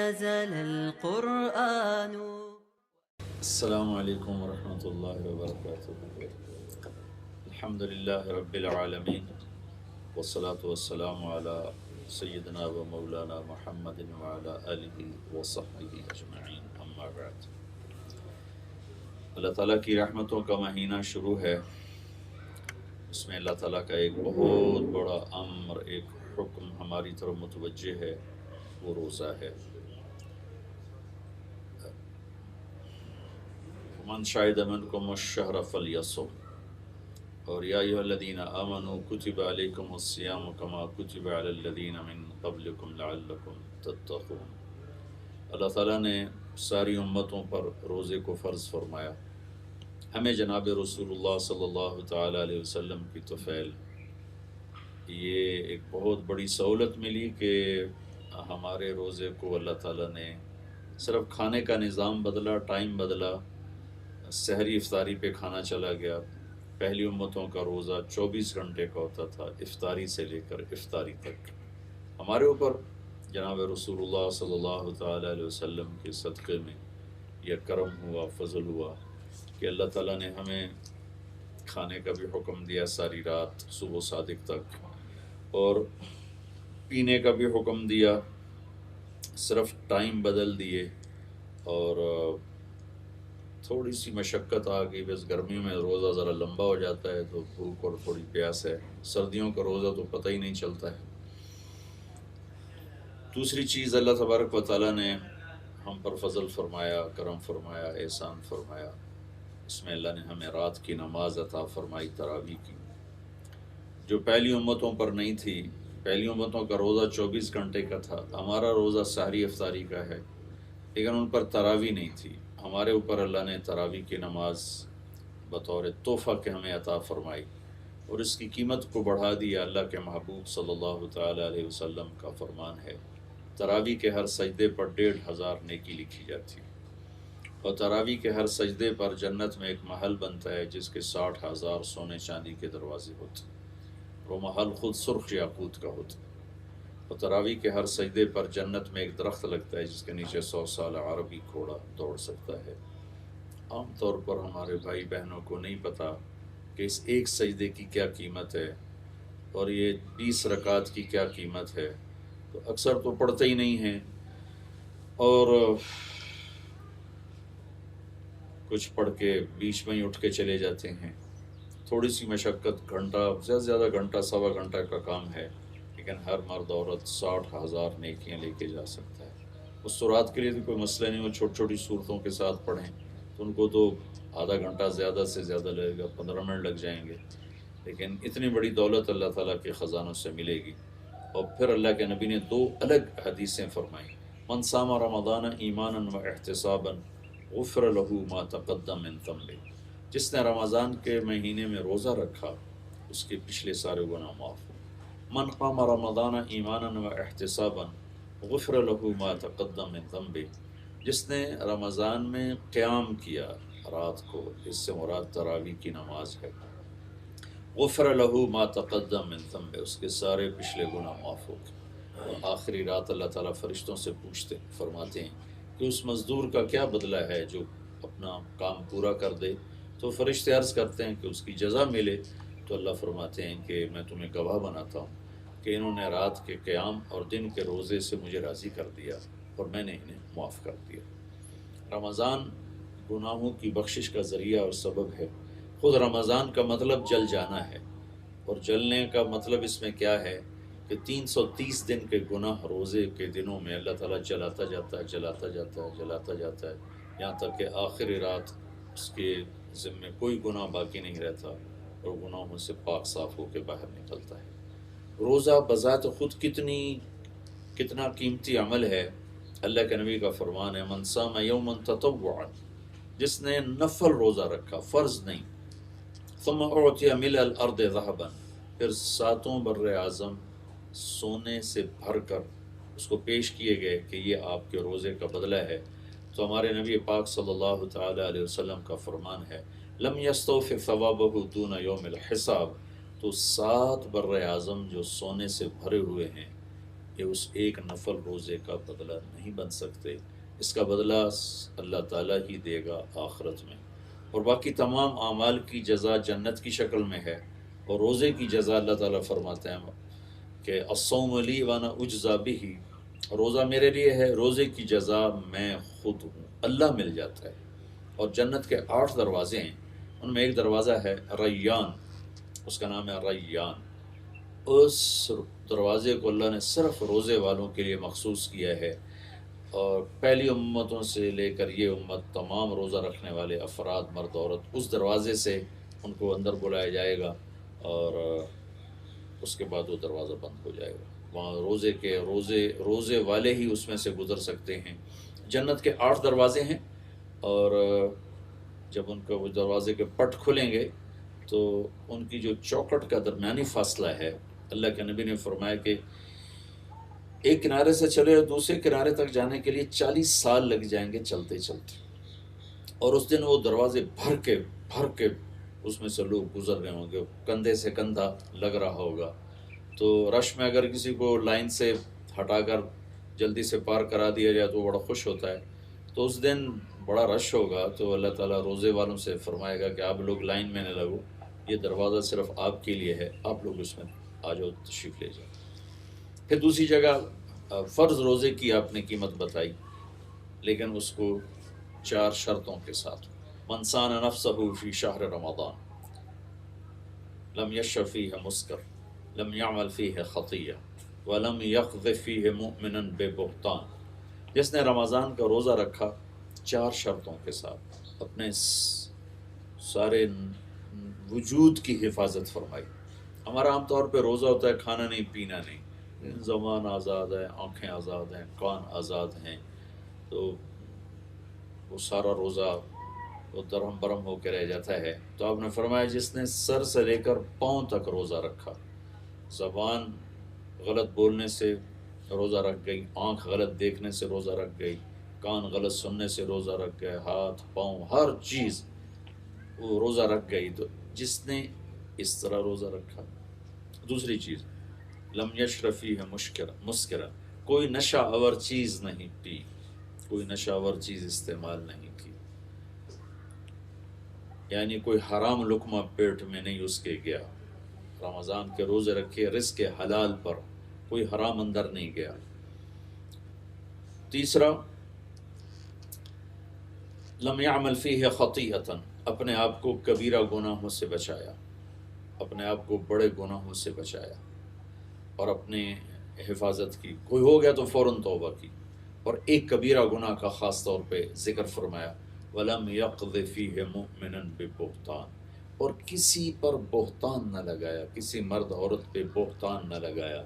نزل القرآن. السلام علیکم ورحمۃ اللہ وبرکاتہ. الحمد للہ رب العالمین والصلاة والسلام علی سیدنا و مولانا محمد وعلی آلہ وصحبہ اجمعین، اما بعد. اللہ تعالیٰ کی رحمتوں کا مہینہ شروع ہے. اس میں اللہ تعالیٰ کا ایک بہت بڑا امر، ایک حکم ہماری طرف متوجہ ہے، وہ روزہ ہے. من شاہد منکم الشہر فلیصم، اور یا ایھا الذین آمنوا کتب علیکم الصیام کما کتب علی الذین من قبلکم لعلکم تتقون. اللہ تعالیٰ نے ساری امتوں پر روزے کو فرض فرمایا. ہمیں جناب رسول اللہ صلی اللہ تعالیٰ علیہ وسلم کی طفیل یہ ایک بہت بڑی سہولت ملی کہ ہمارے روزے کو اللہ تعالیٰ نے صرف کھانے کا نظام بدلا، ٹائم بدلا، سحری افطاری پہ کھانا چلا گیا. پہلی امتوں کا روزہ 24 گھنٹے کا ہوتا تھا، افطاری سے لے کر افطاری تک. ہمارے اوپر جناب رسول اللہ صلی اللہ تعالیٰ علیہ وسلم کے صدقے میں یہ کرم ہوا، فضل ہوا کہ اللہ تعالیٰ نے ہمیں کھانے کا بھی حکم دیا ساری رات صبح صادق تک، اور پینے کا بھی حکم دیا، صرف ٹائم بدل دیے. اور تھوڑی سی مشقت آ گئی، بس گرمی میں روزہ ذرا لمبا ہو جاتا ہے تو بھوک اور تھوڑی پیاس ہے. سردیوں کا روزہ تو پتہ ہی نہیں چلتا ہے. دوسری چیز، اللہ تبارک و تعالیٰ نے ہم پر فضل فرمایا، کرم فرمایا، احسان فرمایا. اس میں اللہ نے ہمیں رات کی نماز عطا فرمائی، تراویح کی، جو پہلی امتوں پر نہیں تھی. پہلی امتوں کا روزہ 24 گھنٹے کا تھا، ہمارا روزہ سحری افطاری کا ہے، لیکن ان پر تراویح نہیں تھی. ہمارے اوپر اللہ نے تراویح کی نماز بطور تحفہ کے ہمیں عطا فرمائی، اور اس کی قیمت کو بڑھا دیا. اللہ کے محبوب صلی اللہ تعالیٰ علیہ وسلم کا فرمان ہے، تراویح کے ہر سجدے پر 1500 نیکی لکھی جاتی، اور تراویح کے ہر سجدے پر جنت میں ایک محل بنتا ہے جس کے 60,000 سونے چاندی کے دروازے ہوتے. وہ محل خود سرخ یاقوت کا ہوتا. اور تراویح کے ہر سجدے پر جنت میں ایک درخت لگتا ہے جس کے نیچے 100 سال عربی گھوڑا دوڑ سکتا ہے. عام طور پر ہمارے بھائی بہنوں کو نہیں پتہ کہ اس ایک سجدے کی کیا قیمت ہے، اور یہ 20 رکعت کی کیا قیمت ہے. تو اکثر تو پڑھتے ہی نہیں ہیں، اور کچھ پڑھ کے بیچ میں ہی اٹھ کے چلے جاتے ہیں. تھوڑی سی مشقت، گھنٹہ، زیادہ سے زیادہ گھنٹہ سوا گھنٹہ کا کام ہے، لیکن ہر مرد عورت 60,000 نیکیاں لے کے جا سکتا ہے. اس سورات کے لیے تو کوئی مسئلہ نہیں، وہ چھوٹی چھوٹی صورتوں کے ساتھ پڑھیں تو ان کو تو آدھا گھنٹہ زیادہ سے زیادہ لگے گا، 15 منٹ لگ جائیں گے. لیکن اتنی بڑی دولت اللہ تعالیٰ کے خزانوں سے ملے گی. اور پھر اللہ کے نبی نے 2 الگ حدیثیں فرمائیں: من صام رمضان ایمانا و احتسابا غفر له ما تقدم من ذنبه. جس نے رمضان کے مہینے میں روزہ رکھا اس کے پچھلے سارے گناہ معاف ہو. من قام رمضان ایمانا و احتسابا غفر له ما تقدم من ذنبه. جس نے رمضان میں قیام کیا رات کو، اس سے مراد تراویح کی نماز ہے، غفر له ما تقدم من ذنبه، اس کے سارے پچھلے گناہ معاف ہو گئے. اور آخری رات اللہ تعالیٰ فرشتوں سے پوچھتے، فرماتے ہیں کہ اس مزدور کا کیا بدلہ ہے جو اپنا کام پورا کر دے. تو فرشتے عرض کرتے ہیں کہ اس کی جزا ملے. تو اللہ فرماتے ہیں کہ میں تمہیں گواہ بناتا ہوں کہ انہوں نے رات کے قیام اور دن کے روزے سے مجھے راضی کر دیا، اور میں نے انہیں معاف کر دیا. رمضان گناہوں کی بخشش کا ذریعہ اور سبب ہے. خود رمضان کا مطلب جل جانا ہے، اور جلنے کا مطلب اس میں کیا ہے کہ 330 دن کے گناہ روزے کے دنوں میں اللہ تعالیٰ جلاتا جاتا ہے، جلاتا جاتا ہے، جلاتا جاتا ہے، یہاں تک کہ آخری رات اس کے ذمے کوئی گناہ باقی نہیں رہتا، اور گناہوں سے پاک صاف ہو کے باہر نکلتا ہے. روزہ بذات خود کتنا قیمتی عمل ہے. اللہ کے نبی کا فرمان ہے: من صام یوما تطوعا، جس نے نفل روزہ رکھا، فرض نہیں، ثم اعطی ملء الارض ذهبا، پھر 7 بر اعظم سونے سے بھر کر اس کو پیش کیے گئے کہ یہ آپ کے روزے کا بدلہ ہے. تو ہمارے نبی پاک صلی اللہ تعالی علیہ وسلم کا فرمان ہے: لم یستوف ثوابہ دون یوم الحساب. تو 7 بر اعظم جو سونے سے بھرے ہوئے ہیں، یہ اس ایک نفل روزے کا بدلہ نہیں بن سکتے، اس کا بدلہ اللہ تعالیٰ ہی دے گا آخرت میں، اور باقی تمام اعمال کی جزا جنت کی شکل میں ہے، اور روزے کی جزا اللہ تعالیٰ فرماتے ہیں کہ الصوم لی وانا اجزا بہ، روزہ میرے لیے ہے، روزے کی جزا میں خود ہوں، اللہ مل جاتا ہے۔ اور جنت کے 8 دروازے ہیں، ان میں ایک دروازہ ہے ریان، اس کا نام ہے ریان، اس دروازے کو اللہ نے صرف روزے والوں کے لیے مخصوص کیا ہے، اور پہلی امتوں سے لے کر یہ امت تمام روزہ رکھنے والے افراد مرد عورت اس دروازے سے ان کو اندر بلایا جائے گا، اور اس کے بعد وہ دروازہ بند ہو جائے گا، وہاں روزے والے ہی اس میں سے گزر سکتے ہیں۔ جنت کے 8 دروازے ہیں، اور جب ان کا وہ دروازے کے پٹ کھلیں گے تو ان کی جو چوکھٹ کا درمیانی فاصلہ ہے، اللہ کے نبی نے فرمایا کہ ایک کنارے سے چلے اور دوسرے کنارے تک جانے کے لیے 40 سال لگ جائیں گے چلتے چلتے، اور اس دن وہ دروازے بھر کے اس میں سے لوگ گزر رہے ہوں گے، کندھے سے کندھا لگ رہا ہوگا، تو رش میں اگر کسی کو لائن سے ہٹا کر جلدی سے پار کرا دیا جائے تو وہ بڑا خوش ہوتا ہے، تو اس دن بڑا رش ہوگا، تو اللہ تعالیٰ روزے والوں سے فرمائے گا کہ آپ لوگ لائن میں نہ لگو، یہ دروازہ صرف آپ کے لیے ہے، آپ لوگ اس میں آ جاؤ، تشریف لے جاؤ۔ پھر دوسری جگہ فرض روزے کی آپ نے قیمت بتائی، لیکن اس کو 4 شرطوں کے ساتھ، من صان نفسہ فی شہر رمضان لم یشرب فیہ مسکر لم یعمل فیہ خطیہ ولم یقذف فیہ مؤمنا ببہتان، جس نے رمضان کا روزہ رکھا 4 شرطوں کے ساتھ، اپنے سارے وجود کی حفاظت فرمائی۔ ہمارا عام طور پہ روزہ ہوتا ہے کھانا نہیں پینا نہیں، زبان آزاد ہے، آنکھیں آزاد ہیں، کان آزاد ہیں، تو وہ سارا روزہ وہ درہم برہم ہو کے رہ جاتا ہے۔ تو آپ نے فرمایا جس نے سر سے لے کر پاؤں تک روزہ رکھا، زبان غلط بولنے سے روزہ رکھ گئی، آنکھ غلط دیکھنے سے روزہ رکھ گئی، کان غلط سننے سے روزہ رکھ گئے، ہاتھ پاؤں ہر چیز وہ روزہ رکھ گئی، تو جس نے اس طرح روزہ رکھا۔ دوسری چیز، لم یشرب فیہ مسکرا، کوئی نشہ آور چیز نہیں پی، کوئی نشہ آور چیز استعمال نہیں کی، یعنی کوئی حرام لقمہ پیٹ میں نہیں اس کے گیا، رمضان کے روزے رکھے رزق حلال پر، کوئی حرام اندر نہیں گیا۔ تیسرا، لم یعمل فیہ خطیئۃ، اپنے آپ کو کبیرہ گناہوں سے بچایا، اپنے آپ کو بڑے گناہوں سے بچایا اور اپنے حفاظت کی، کوئی ہو گیا تو فوراً توبہ کی، اور ایک کبیرہ گناہ کا خاص طور پہ ذکر فرمایا، وَلَمْ يَقْذِ فِيهِ مُؤْمِنًا بِبُهْتَانٍ، اور کسی پر بہتان نہ لگایا، کسی مرد عورت پہ بہتان نہ لگایا۔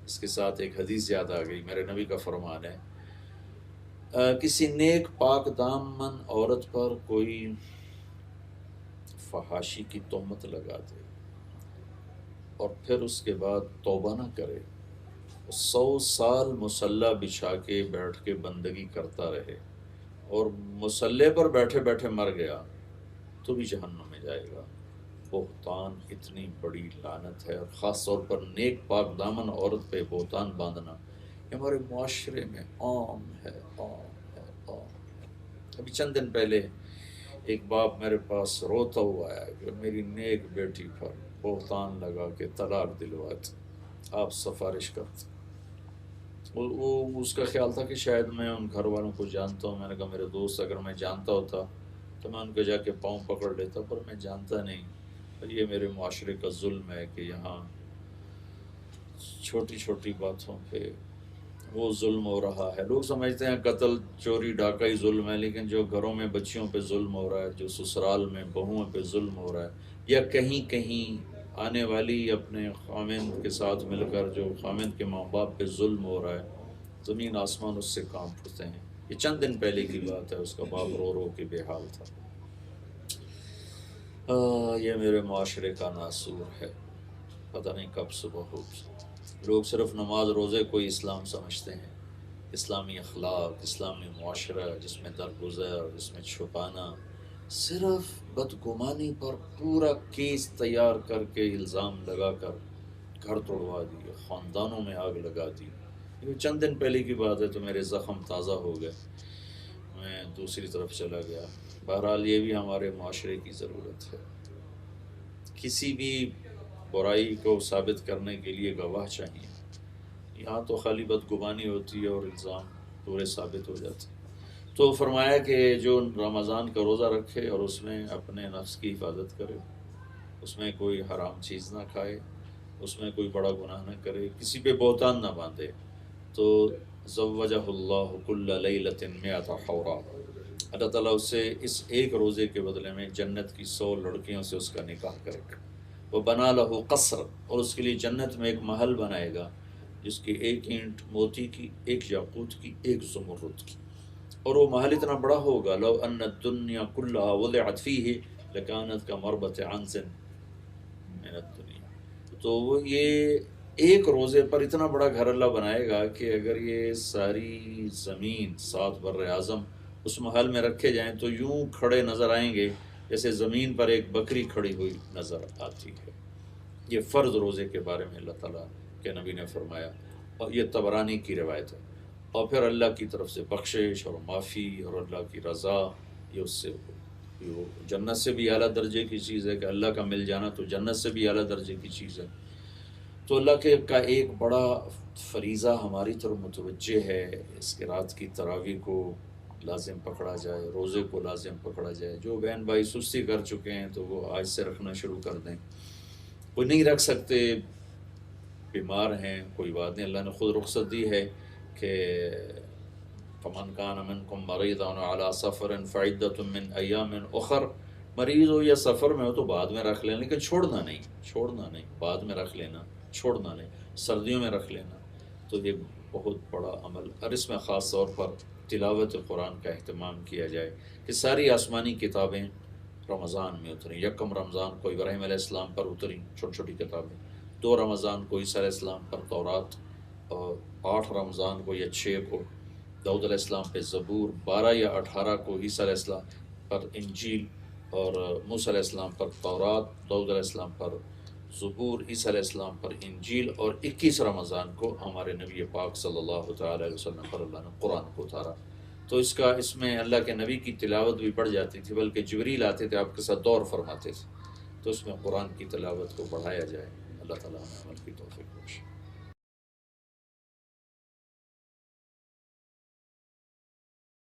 اس کے ساتھ ایک حدیث یاد آ گئی، میرے نبی کا فرمان ہے، کسی نیک پاک دامن عورت پر کوئی فحاشی کی تہمت لگا دے اور پھر اس کے بعد توبہ نہ کرے، 100 سال مصلی بچھا کے بیٹھ کے بندگی کرتا رہے اور مصلی پر بیٹھے بیٹھے مر گیا تو بھی جہنم میں جائے گا۔ بہتان اتنی بڑی لعنت ہے، اور خاص طور پر نیک پاک دامن عورت پہ بہتان باندھنا یہ ہمارے معاشرے میں عام ہے، عام ہے، عام ہے۔ ابھی چند دن پہلے ایک باپ میرے پاس روتا ہوا آیا کہ میری نیک بیٹی پر بہتان لگا کے طلاق دلواتے، آپ سفارش کرتے۔ وہ اس کا خیال تھا کہ شاید میں ان گھر والوں کو جانتا ہوں، میں نے کہا میرے دوست اگر میں جانتا ہوتا تو میں ان کو جا کے پاؤں پکڑ لیتا، پر میں جانتا نہیں، اور یہ میرے معاشرے کا ظلم ہے کہ یہاں چھوٹی چھوٹی باتوں پہ وہ ظلم ہو رہا ہے۔ لوگ سمجھتے ہیں قتل چوری ڈاکہ ہی ظلم ہے، لیکن جو گھروں میں بچیوں پہ ظلم ہو رہا ہے، جو سسرال میں بہوؤں پہ ظلم ہو رہا ہے، یا کہیں کہیں آنے والی اپنے خامند کے ساتھ مل کر جو خامند کے ماں باپ پہ ظلم ہو رہا ہے، زمین آسمان اس سے کانپ اٹھتے ہیں۔ یہ چند دن پہلے کی بات ہے، اس کا باپ رو رو کے بے حال تھا۔ یہ میرے معاشرے کا ناسور ہے، پتہ نہیں کب صبح ہوگی۔ لوگ صرف نماز روزے کو اسلام سمجھتے ہیں، اسلامی اخلاق، اسلامی معاشرہ جس میں درگزر، جس میں چھپانا، صرف بدگمانی پر پورا کیس تیار کر کے الزام لگا کر گھر توڑوا دیے، خاندانوں میں آگ لگا دی، یہ چند دن پہلے کی بات ہے تو میرے زخم تازہ ہو گئے، میں دوسری طرف چلا گیا۔ بہرحال یہ بھی ہمارے معاشرے کی ضرورت ہے، کسی بھی برائی کو ثابت کرنے کے لیے گواہ چاہیے۔ یہاں تو خالی بدگمانی ہوتی ہے اور الزام پورے ثابت ہو جاتے ہیں۔ تو فرمایا کہ جو رمضان کا روزہ رکھے اور اس میں اپنے نفس کی حفاظت کرے، اس میں کوئی حرام چیز نہ کھائے، اس میں کوئی بڑا گناہ نہ کرے، کسی پہ بہتان نہ باندھے، تو زوجہ اللہ کل لیلۃ مئۃ حورا، اللہ تعالیٰ اس سے اس ایک روزے کے بدلے میں جنت کی 100 لڑکیوں سے اس کا نکاح کرے گا۔ وہ بنا لہو قصر، اور اس کے لیے جنت میں ایک محل بنائے گا جس کی 1 اینٹ موتی کی، 1 یاقوت کی، 1 زمرد کی، اور وہ محل اتنا بڑا ہوگا، لو ان الدنیا کلها وضعت فیہ لکانت کمربط عنز من الدنیا۔ تو وہ یہ ایک روزے پر اتنا بڑا گھر اللہ بنائے گا کہ اگر یہ ساری زمین 7 بر اعظم اس محل میں رکھے جائیں تو یوں کھڑے نظر آئیں گے جیسے زمین پر ایک بکری کھڑی ہوئی نظر آتی ہے۔ یہ فرض روزے کے بارے میں اللہ تعالیٰ کے نبی نے فرمایا، اور یہ طبرانی کی روایت ہے۔ اور پھر اللہ کی طرف سے بخشش اور معافی اور اللہ کی رضا، یہ اس سے یہ جنت سے بھی اعلیٰ درجے کی چیز ہے کہ اللہ کا مل جانا تو جنت سے بھی اعلیٰ درجے کی چیز ہے۔ تو اللہ کا ایک بڑا فریضہ ہماری طرف متوجہ ہے، اس کے رات کی تراویح کو لازم پکڑا جائے، روزے کو لازم پکڑا جائے۔ جو بہن بھائی سستی کر چکے ہیں تو وہ آج سے رکھنا شروع کر دیں، کوئی نہیں رکھ سکتے، بیمار ہیں، کوئی بات نہیں، اللہ نے خود رخصت دی ہے کہ فمن کان منکم مریضا علی سفر فعدۃ من ایام اخر، مریض ہو یا سفر میں ہو تو بعد میں رکھ لینا، لیکن چھوڑنا نہیں، بعد میں رکھ لینا، چھوڑنا نہیں، سردیوں میں رکھ لینا۔ تو یہ بہت بڑا عمل، اور اس میں خاص طور پر تلاوت قرآن کا اہتمام کیا جائے کہ ساری آسمانی کتابیں رمضان میں اتریں۔ 1 رمضان کو ابراہیم علیہ السلام پر اتریں چھوٹی چھوٹی کتابیں، 2 رمضان کو عیسیٰ علیہ السلام پر تورات، اور 8 رمضان کو یا 6 کو داؤد علیہ السلام پہ زبور، 12 یا 18 کو عیسیٰ علیہ السلام پر انجیل، اور موسیٰ علیہ السلام پر تورات، داؤد علیہ السلام پر زبور، عیسیٰ علیہ السلام پر انجیل، اور 21 رمضان کو ہمارے نبی پاک صلی اللہ تعالیٰ علیہ وسلم پر اللہ نے قرآن کو اتارا۔ تو اس میں اللہ کے نبی کی تلاوت بھی بڑھ جاتی تھی، بلکہ جبریل آتے تھے آپ کے ساتھ دور فرماتے تھے، تو اس میں قرآن کی تلاوت کو بڑھایا جائے۔ اللہ تعالیٰ ہمیں عمل کی توفیق بخشے۔